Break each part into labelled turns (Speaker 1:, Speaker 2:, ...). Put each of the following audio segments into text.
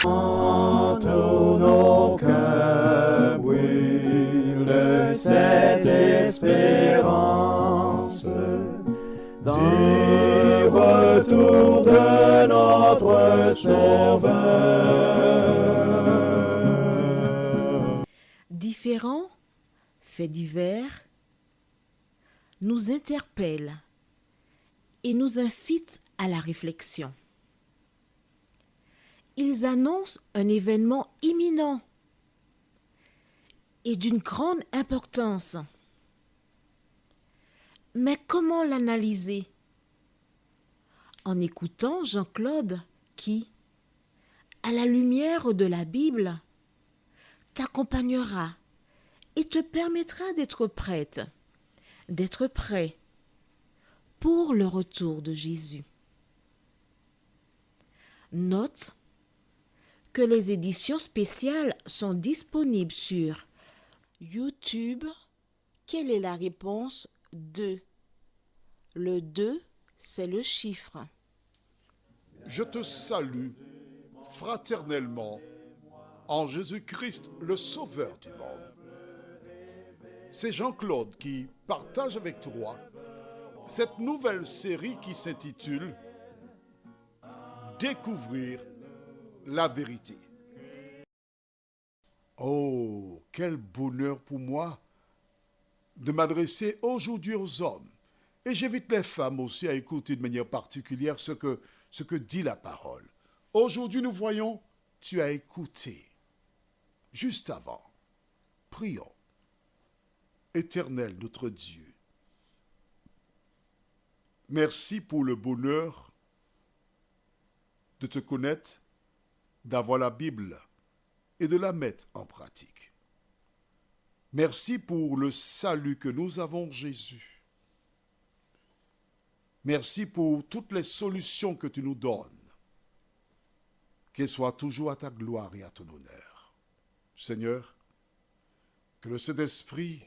Speaker 1: Tous nos cœurs brûlent de cette espérance du retour de notre Sauveur.
Speaker 2: Différents faits divers nous interpellent et nous incitent à la réflexion. Ils annoncent un événement imminent et d'une grande importance. Mais comment l'analyser? En écoutant Jean-Claude qui, à la lumière de la Bible, t'accompagnera et te permettra d'être prête, d'être prêt pour le retour de Jésus. Note que les éditions spéciales sont disponibles sur YouTube. Quelle est la réponse 2? Le 2, c'est le chiffre.
Speaker 3: Je te salue fraternellement en Jésus-Christ, le Sauveur du monde. C'est Jean-Claude qui partage avec toi cette nouvelle série qui s'intitule « Découvrir la vérité ». Oh, quel bonheur pour moi de m'adresser aujourd'hui aux hommes. Et j'invite les femmes aussi à écouter de manière particulière ce que dit la parole. Aujourd'hui, nous voyons, tu as écouté. Juste avant, prions. Éternel notre Dieu, merci pour le bonheur de te connaître, d'avoir la Bible et de la mettre en pratique. Merci pour le salut que nous avons en Jésus. Merci pour toutes les solutions que tu nous donnes. Qu'elles soient toujours à ta gloire et à ton honneur. Seigneur, que le Saint-Esprit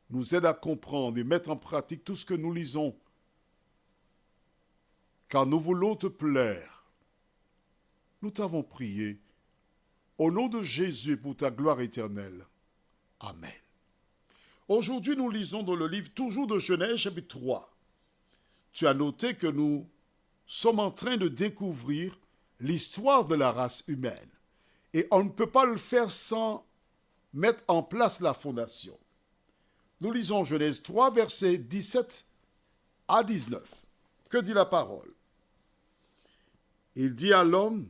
Speaker 3: nous aide à comprendre et mettre en pratique tout ce que nous lisons, car nous voulons te plaire. Nous t'avons prié au nom de Jésus pour ta gloire éternelle. Amen. Aujourd'hui, nous lisons dans le livre toujours de Genèse, chapitre 3. Tu as noté que nous sommes en train de découvrir l'histoire de la race humaine. Et on ne peut pas le faire sans mettre en place la fondation. Nous lisons Genèse 3, versets 17 à 19. Que dit la parole? Il dit à l'homme,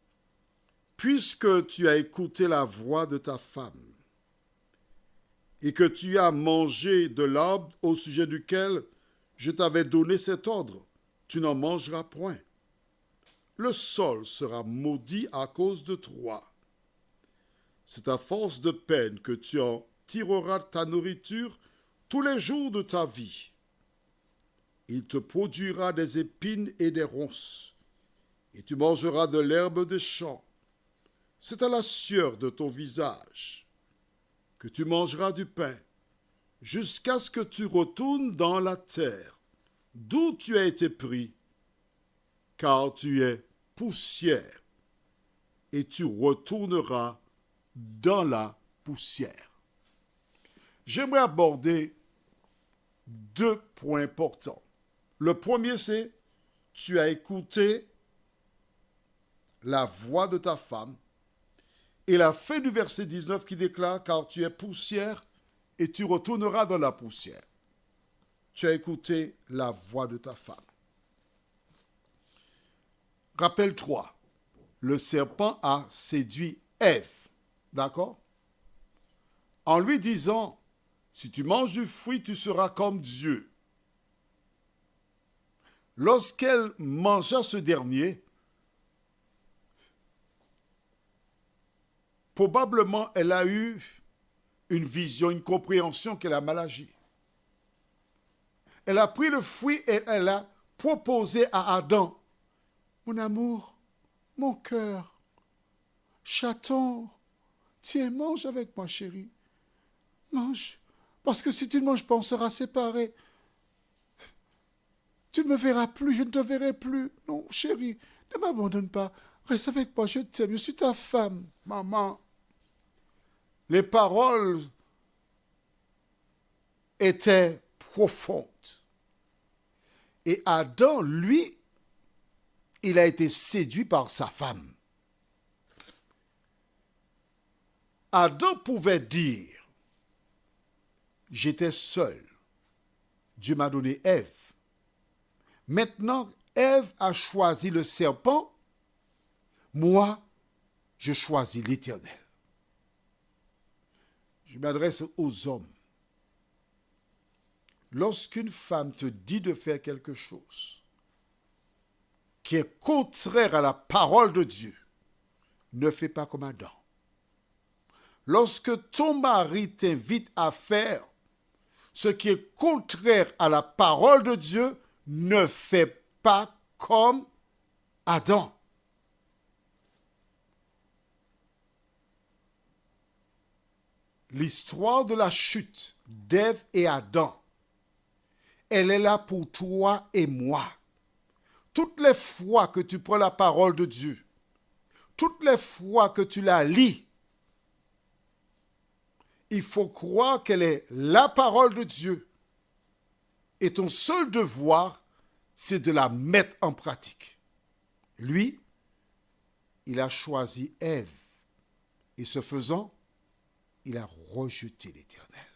Speaker 3: « Puisque tu as écouté la voix de ta femme, et que tu as mangé de l'arbre au sujet duquel je t'avais donné cet ordre, tu n'en mangeras point. Le sol sera maudit à cause de toi. C'est à force de peine que tu en tireras ta nourriture tous les jours de ta vie. Il te produira des épines et des ronces, et tu mangeras de l'herbe des champs. C'est à la sueur de ton visage que tu mangeras du pain, jusqu'à ce que tu retournes dans la terre, d'où tu as été pris, car tu es poussière, et tu retourneras dans la poussière. » J'aimerais aborder 2 points importants. Le premier, c'est tu as écouté la voix de ta femme, et la fin du verset 19 qui déclare « Car tu es poussière et tu retourneras dans la poussière. » Tu as écouté la voix de ta femme. Rappelle-toi, le serpent a séduit Ève, d'accord? En lui disant, si tu manges du fruit, tu seras comme Dieu. Lorsqu'elle mangea ce dernier, probablement elle a eu une vision, une compréhension qu'elle a mal agi. Elle a pris le fruit et elle a proposé à Adam, « Mon amour, mon cœur, chaton, tiens, mange avec moi, chérie. Mange, parce que si tu ne manges pas, on sera séparés. Tu ne me verras plus, je ne te verrai plus. Non, chérie, Ne m'abandonne pas. Reste avec moi, je t'aime, je suis ta femme. Maman. Les paroles étaient profondes. Et Adam, lui, il a été séduit par sa femme. Adam pouvait dire, j'étais seul. Dieu m'a donné Ève. Maintenant, Ève a choisi le serpent. Moi, je choisis l'Éternel. Je m'adresse aux hommes. Lorsqu'une femme te dit de faire quelque chose qui est contraire à la parole de Dieu, ne fais pas comme Adam. Lorsque ton mari t'invite à faire ce qui est contraire à la parole de Dieu, ne fais pas comme Adam. L'histoire de la chute d'Ève et Adam, elle est là pour toi et moi. Toutes les fois que tu prends la parole de Dieu, toutes les fois que tu la lis, il faut croire qu'elle est la parole de Dieu. Et ton seul devoir, c'est de la mettre en pratique. Lui, il a choisi Ève. Et ce faisant, il a rejeté l'Éternel.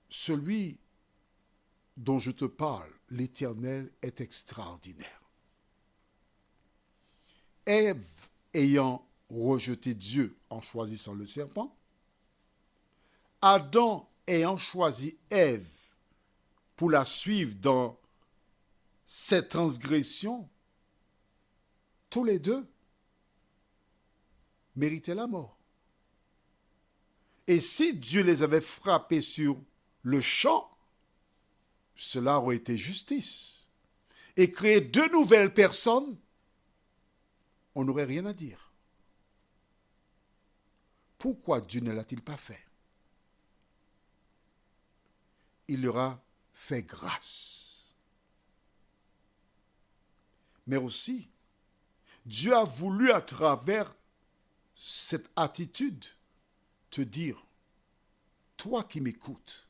Speaker 3: Celui dont je te parle, l'Éternel, est extraordinaire. Ève ayant rejeté Dieu en choisissant le serpent, Adam ayant choisi Ève pour la suivre dans ses transgressions, tous les deux méritaient la mort. Et si Dieu les avait frappés sur le champ, cela aurait été justice. Et créer deux nouvelles personnes, on n'aurait rien à dire. Pourquoi Dieu ne l'a-t-il pas fait? Il leur a fait grâce. Mais aussi, Dieu a voulu à travers cette attitude te dire, toi qui m'écoutes,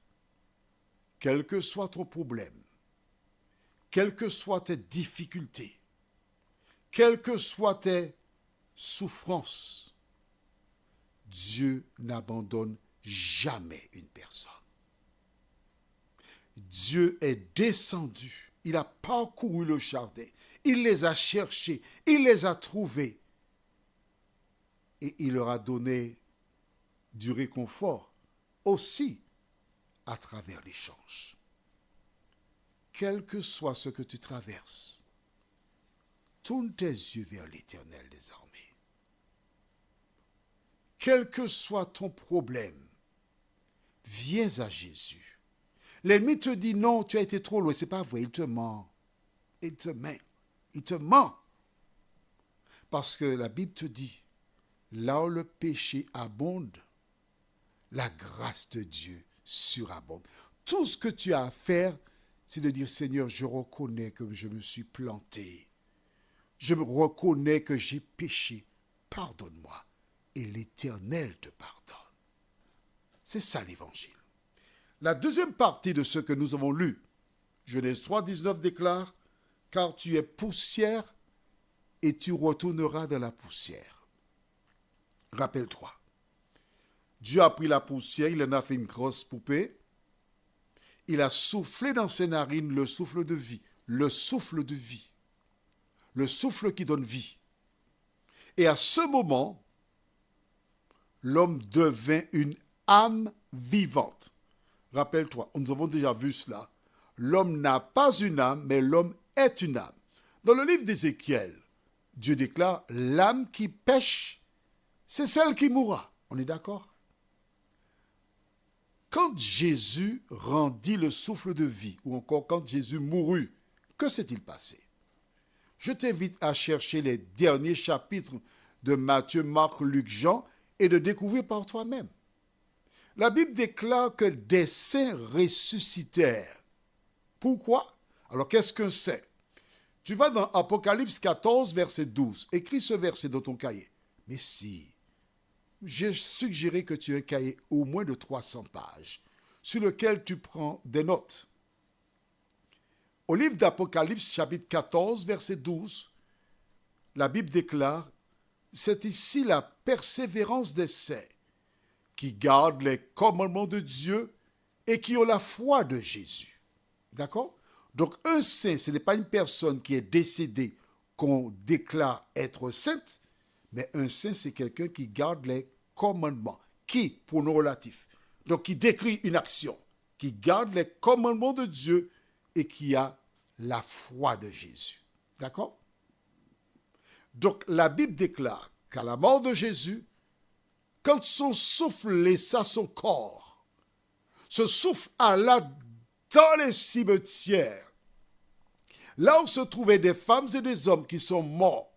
Speaker 3: quel que soit ton problème, quelles que soient tes difficultés, quelles que soient tes souffrances, Dieu n'abandonne jamais une personne. Dieu est descendu, il a parcouru le jardin, il les a cherchés, il les a trouvés et il leur a donné du réconfort aussi à travers l'échange. Quel que soit ce que tu traverses, tourne tes yeux vers l'Éternel des armées. Quel que soit ton problème, viens à Jésus. L'ennemi te dit non, tu as été trop loin. Ce n'est pas vrai, il te ment. Il te ment. Il te ment. Parce que la Bible te dit, là où le péché abonde, la grâce de Dieu surabonde. Tout ce que tu as à faire, c'est de dire, Seigneur, je reconnais que je me suis planté. Je me reconnais que j'ai péché. Pardonne-moi. Et l'Éternel te pardonne. C'est ça l'Évangile. La deuxième partie de ce que nous avons lu, Genèse 3, 19 déclare, « Car tu es poussière et tu retourneras dans la poussière. » Rappelle-toi, Dieu a pris la poussière, il en a fait une grosse poupée, il a soufflé dans ses narines le souffle de vie, le souffle de vie, le souffle qui donne vie. Et à ce moment, l'homme devint une âme vivante. Rappelle-toi, nous avons déjà vu cela. L'homme n'a pas une âme, mais l'homme est une âme. Dans le livre d'Ézéchiel, Dieu déclare, l'âme qui pêche, c'est celle qui mourra. On est d'accord? Quand Jésus rendit le souffle de vie, ou encore quand Jésus mourut, que s'est-il passé? Je t'invite à chercher les derniers chapitres de Matthieu, Marc, Luc, Jean, et de découvrir par toi-même. La Bible déclare que des saints ressuscitèrent. Pourquoi? Alors, qu'est-ce qu'un saint? Tu vas dans Apocalypse 14, verset 12. Écris ce verset dans ton cahier. Mais si, j'ai suggéré que tu aies un cahier au moins de 300 pages sur lequel tu prends des notes. Au livre d'Apocalypse, chapitre 14, verset 12, la Bible déclare, c'est ici la persévérance des saints qui gardent les commandements de Dieu et qui ont la foi de Jésus. D'accord? Donc un saint, ce n'est pas une personne qui est décédée qu'on déclare être sainte, mais un saint, c'est quelqu'un qui garde les commandements. Qui, pronom relatif. Donc qui décrit une action, qui garde les commandements de Dieu et qui a la foi de Jésus. D'accord? Donc la Bible déclare qu'à la mort de Jésus, quand son souffle laissa son corps, ce souffle alla dans les cimetières, là où se trouvaient des femmes et des hommes qui sont morts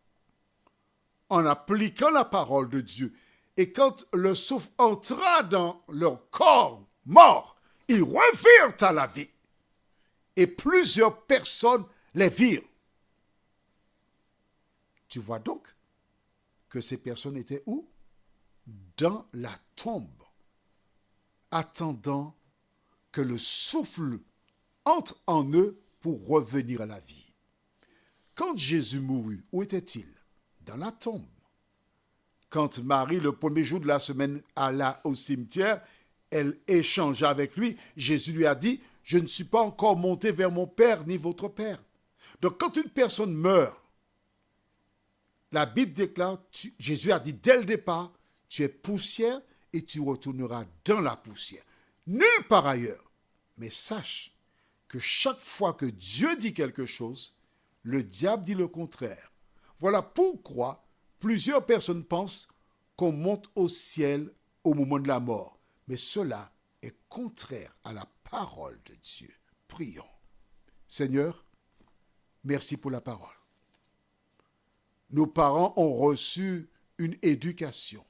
Speaker 3: en appliquant la parole de Dieu. Et quand le souffle entra dans leur corps mort, ils revirent à la vie. Et plusieurs personnes les virent. Tu vois donc que ces personnes étaient où? Dans la tombe, attendant que le souffle entre en eux pour revenir à la vie. Quand Jésus mourut, où était-il? Dans la tombe. Quand Marie, le premier jour de la semaine, alla au cimetière, elle échangea avec lui. Jésus lui a dit, « Je ne suis pas encore monté vers mon Père ni votre Père. » Donc quand une personne meurt, la Bible déclare, Jésus a dit dès le départ, tu es poussière et tu retourneras dans la poussière. Nulle part ailleurs. Mais sache que chaque fois que Dieu dit quelque chose, le diable dit le contraire. Voilà pourquoi plusieurs personnes pensent qu'on monte au ciel au moment de la mort. Mais cela est contraire à la parole de Dieu. Prions. Seigneur, merci pour la parole. Nos parents ont reçu une éducation.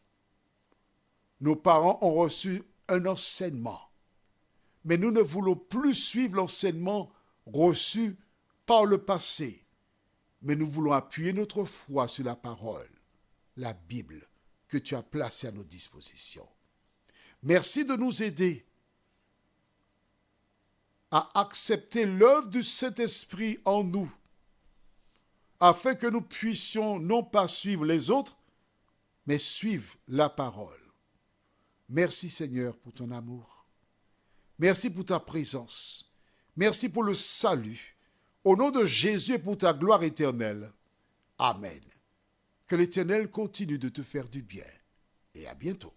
Speaker 3: Nos parents ont reçu un enseignement. Mais nous ne voulons plus suivre l'enseignement reçu par le passé. Mais nous voulons appuyer notre foi sur la parole, la Bible, que tu as placée à nos dispositions. Merci de nous aider à accepter l'œuvre du Saint-Esprit en nous, afin que nous puissions non pas suivre les autres, mais suivre la parole. Merci Seigneur pour ton amour. Merci pour ta présence. Merci pour le salut. Au nom de Jésus et pour ta gloire éternelle. Amen. Que l'Éternel continue de te faire du bien. Et à bientôt.